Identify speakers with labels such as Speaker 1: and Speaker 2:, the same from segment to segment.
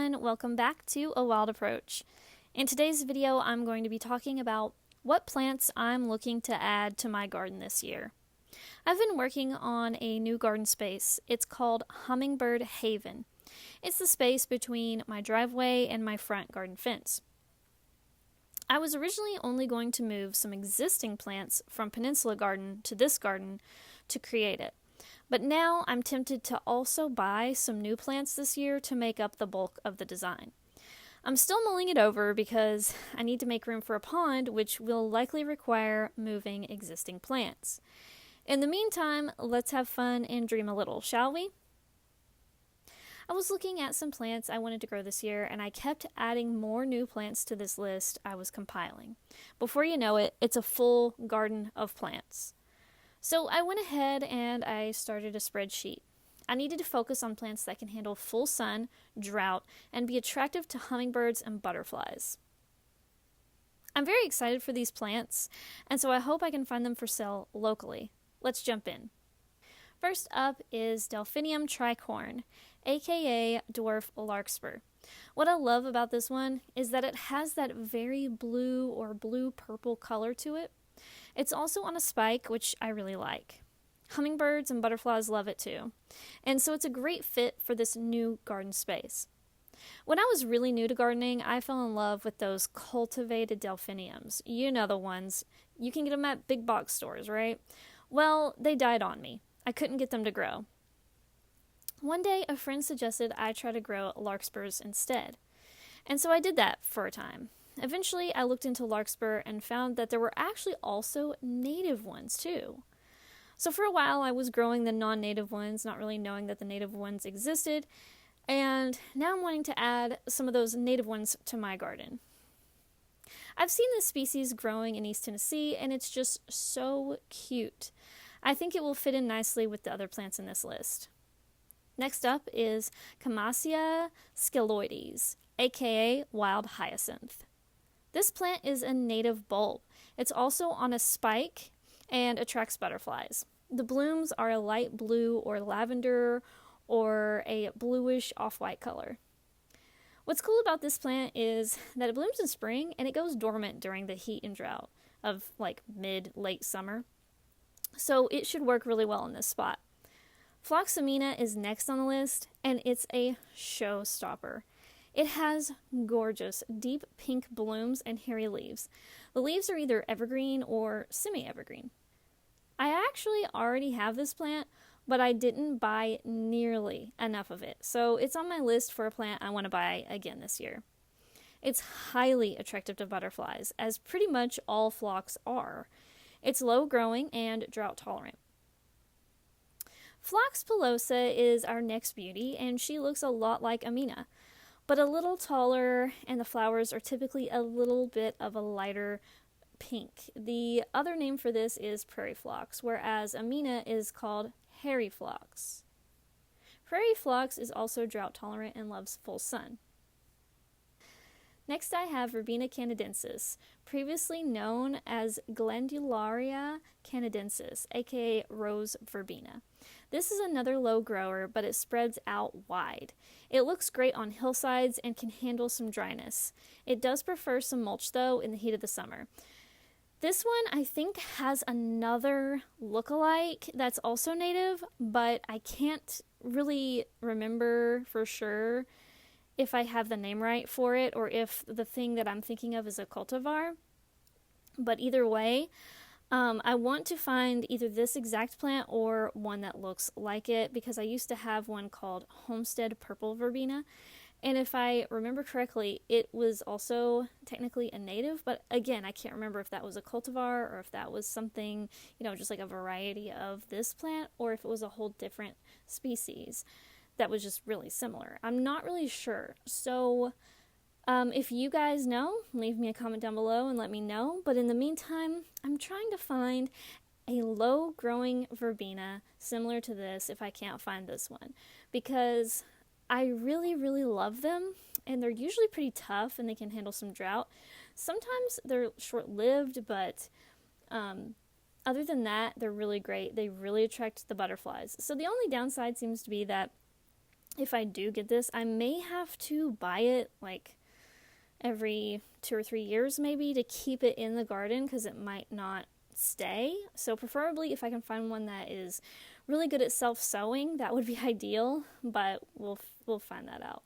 Speaker 1: everyone, welcome back to A Wild Approach. In today's video, I'm going to be talking about what plants I'm looking to add to my garden this year. I've been working on a new garden space. It's called Hummingbird Haven. It's the space between my driveway and my front garden fence. I was originally only going to move some existing plants from Peninsula Garden to this garden to create it. But now I'm tempted to also buy some new plants this year to make up the bulk of the design. I'm still mulling it over because I need to make room for a pond, which will likely require moving existing plants. In the meantime, let's have fun and dream a little, shall we? I was looking at some plants I wanted to grow this year, and I kept adding more new plants to this list I was compiling. Before you know it, it's a full garden of plants. So I went ahead and I started a spreadsheet. I needed to focus on plants that can handle full sun, drought, and be attractive to hummingbirds and butterflies. I'm very excited for these plants, and so I hope I can find them for sale locally. Let's jump in. First up is Delphinium tricorn, aka dwarf larkspur. What I love about this one is that it has that very blue or blue-purple color to it. It's also on a spike, which I really like. Hummingbirds and butterflies love it too, and so it's a great fit for this new garden space. When I was really new to gardening, I fell in love with those cultivated delphiniums. You know the ones. You can get them at big box stores, right? Well, they died on me. I couldn't get them to grow. One day, a friend suggested I try to grow larkspurs instead, and so I did that for a time. Eventually, I looked into larkspur and found that there were actually also native ones too. So for a while, I was growing the non-native ones, not really knowing that the native ones existed, and now I'm wanting to add some of those native ones to my garden. I've seen this species growing in East Tennessee, and it's just so cute. I think it will fit in nicely with the other plants in this list. Next up is Camassia scleroides, aka wild hyacinth. This plant is a native bulb. It's also on a spike and attracts butterflies. The blooms are a light blue or lavender or a bluish off-white color. What's cool about this plant is that it blooms in spring and it goes dormant during the heat and drought of like mid-late summer. So it should work really well in this spot. Phloxamina is next on the list, and it's a showstopper. It has gorgeous, deep pink blooms and hairy leaves. The leaves are either evergreen or semi-evergreen. I actually already have this plant, but I didn't buy nearly enough of it, so it's on my list for a plant I want to buy again this year. It's highly attractive to butterflies, as pretty much all phlox are. It's low-growing and drought-tolerant. Phlox pilosa is our next beauty, and she looks a lot like Amina, but a little taller, and the flowers are typically a little bit of a lighter pink. The other name for this is prairie phlox, whereas Amina is called hairy phlox. Prairie phlox is also drought tolerant and loves full sun. Next I have Verbena canadensis, previously known as Glandularia canadensis, aka rose verbena. This is another low grower, but it spreads out wide. It looks great on hillsides and can handle some dryness. It does prefer some mulch though in the heat of the summer. This one I think has another look-alike that's also native, but I can't really remember for sure if I have the name right for it or if the thing that I'm thinking of is a cultivar. But either way, I want to find either this exact plant or one that looks like it, because I used to have one called Homestead Purple Verbena, and if I remember correctly, it was also technically a native, but again, I can't remember if that was a cultivar or if that was something, just like a variety of this plant, or if it was a whole different species that was just really similar. I'm not really sure. So if you guys know, leave me a comment down below and let me know. But in the meantime, I'm trying to find a low-growing verbena similar to this if I can't find this one, because I really, really love them, and they're usually pretty tough and they can handle some drought. Sometimes they're short-lived, but other than that, they're really great. They really attract the butterflies. So the only downside seems to be that if I do get this, I may have to buy it like every 2 or 3 years maybe to keep it in the garden because it might not stay. So preferably if I can find one that is really good at self-sowing, that would be ideal, but we'll find that out.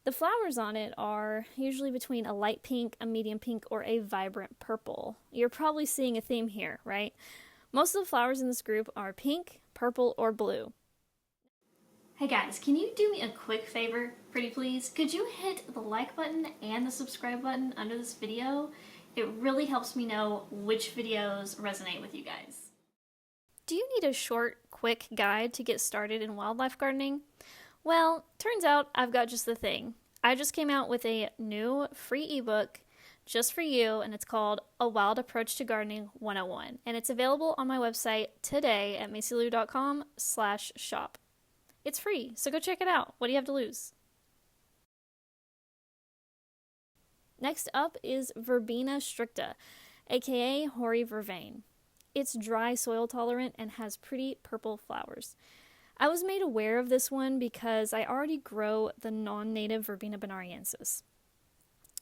Speaker 1: The flowers on it are usually between a light pink, a medium pink, or a vibrant purple. You're probably seeing a theme here, right? Most of the flowers in this group are pink, purple, or blue. Hey guys, can you do me a quick favor, pretty please? Could you hit the like button and the subscribe button under this video? It really helps me know which videos resonate with you guys. Do you need a short, quick guide to get started in wildlife gardening? Well, turns out I've got just the thing. I just came out with a new free ebook just for you, and it's called A Wild Approach to Gardening 101, and it's available on my website today at macylou.com/shop. It's free, so go check it out. What do you have to lose? Next up is Verbena stricta, aka hoary vervain. It's dry, soil tolerant, and has pretty purple flowers. I was made aware of this one because I already grow the non-native Verbena bonariensis.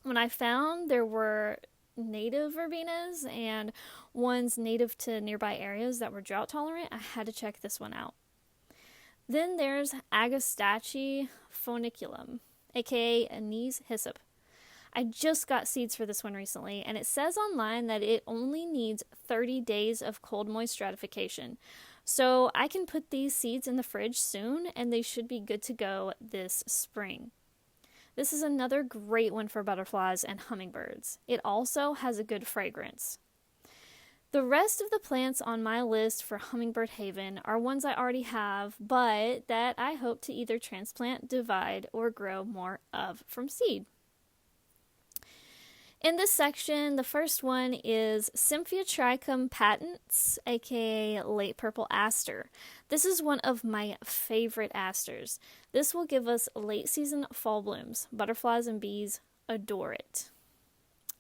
Speaker 1: When I found there were native verbenas and ones native to nearby areas that were drought tolerant, I had to check this one out. Then there's Agastache funiculum, aka anise hyssop. I just got seeds for this one recently, and it says online that it only needs 30 days of cold moist stratification. So I can put these seeds in the fridge soon, and they should be good to go this spring. This is another great one for butterflies and hummingbirds. It also has a good fragrance. The rest of the plants on my list for Hummingbird Haven are ones I already have, but that I hope to either transplant, divide, or grow more of from seed. In this section, the first one is Symphytrichum patens, aka late purple aster. This is one of my favorite asters. This will give us late season fall blooms. Butterflies and bees adore it.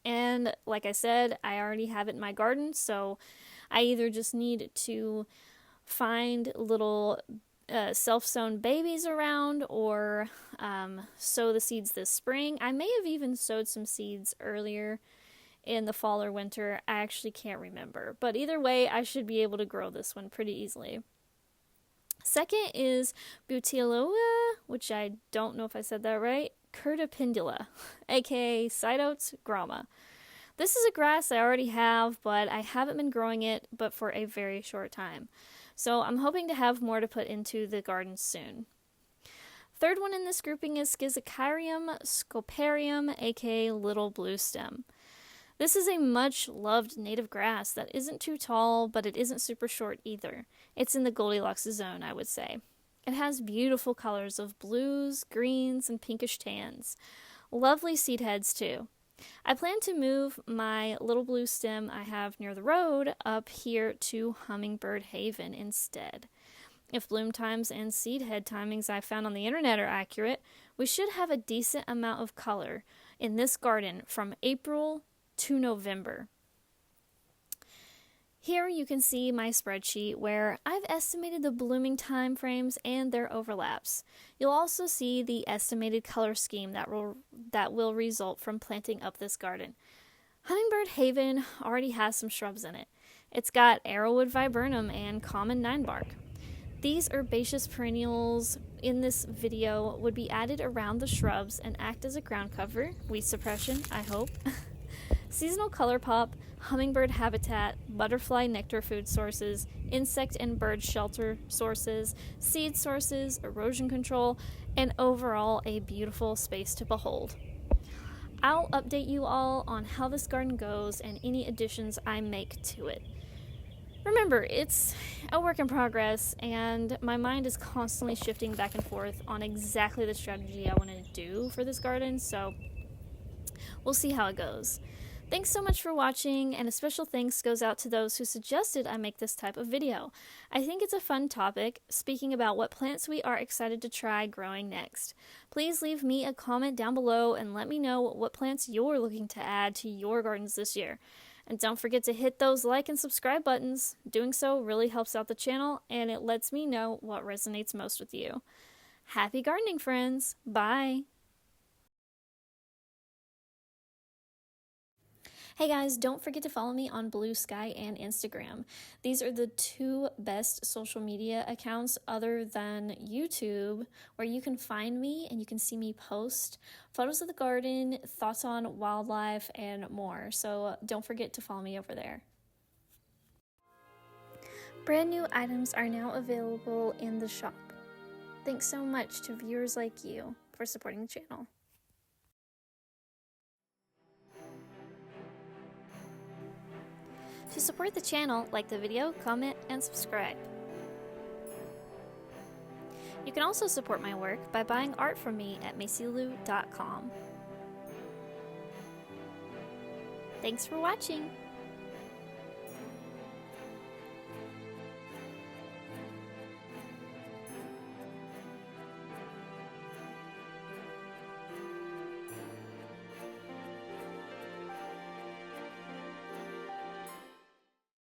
Speaker 1: And like I said, I already have it in my garden, so I either just need to find little self-sown babies around or sow the seeds this spring. I may have even sowed some seeds earlier in the fall or winter. I actually can't remember. But either way, I should be able to grow this one pretty easily. Second is Butylioa, which I don't know if I said that right, curtipindula, aka Cytotes grama. This is a grass I already have, but I haven't been growing it but for a very short time. So I'm hoping to have more to put into the garden soon. Third one in this grouping is Schizachyrium scoparium, aka little blue stem. This is a much loved native grass that isn't too tall, but it isn't super short either. It's in the Goldilocks zone, I would say. It has beautiful colors of blues, greens, and pinkish tans. Lovely seed heads too. I plan to move my little blue stem I have near the road up here to Hummingbird Haven instead. If bloom times and seed head timings I found on the internet are accurate, we should have a decent amount of color in this garden from April to November. Here you can see my spreadsheet where I've estimated the blooming time frames and their overlaps. You'll also see the estimated color scheme that will result from planting up this garden. Hummingbird Haven already has some shrubs in it. It's got arrowwood viburnum and common ninebark. These herbaceous perennials in this video would be added around the shrubs and act as a ground cover, weed suppression, I hope. Seasonal color pop, hummingbird habitat, butterfly nectar food sources, insect and bird shelter sources, seed sources, erosion control, and overall a beautiful space to behold. I'll update you all on how this garden goes and any additions I make to it. Remember, it's a work in progress, and my mind is constantly shifting back and forth on exactly the strategy I want to do for this garden, so we'll see how it goes. Thanks so much for watching, and a special thanks goes out to those who suggested I make this type of video. I think it's a fun topic, speaking about what plants we are excited to try growing next. Please leave me a comment down below and let me know what plants you're looking to add to your gardens this year. And don't forget to hit those like and subscribe buttons. Doing so really helps out the channel, and it lets me know what resonates most with you. Happy gardening, friends! Bye! Hey guys, don't forget to follow me on Blue Sky and Instagram. These are the two best social media accounts other than YouTube where you can find me and you can see me post photos of the garden, thoughts on wildlife, and more. So don't forget to follow me over there. Brand new items are now available in the shop. Thanks so much to viewers like you for supporting the channel. To support the channel, like the video, comment, and subscribe. You can also support my work by buying art from me at macylu.com. Thanks for watching!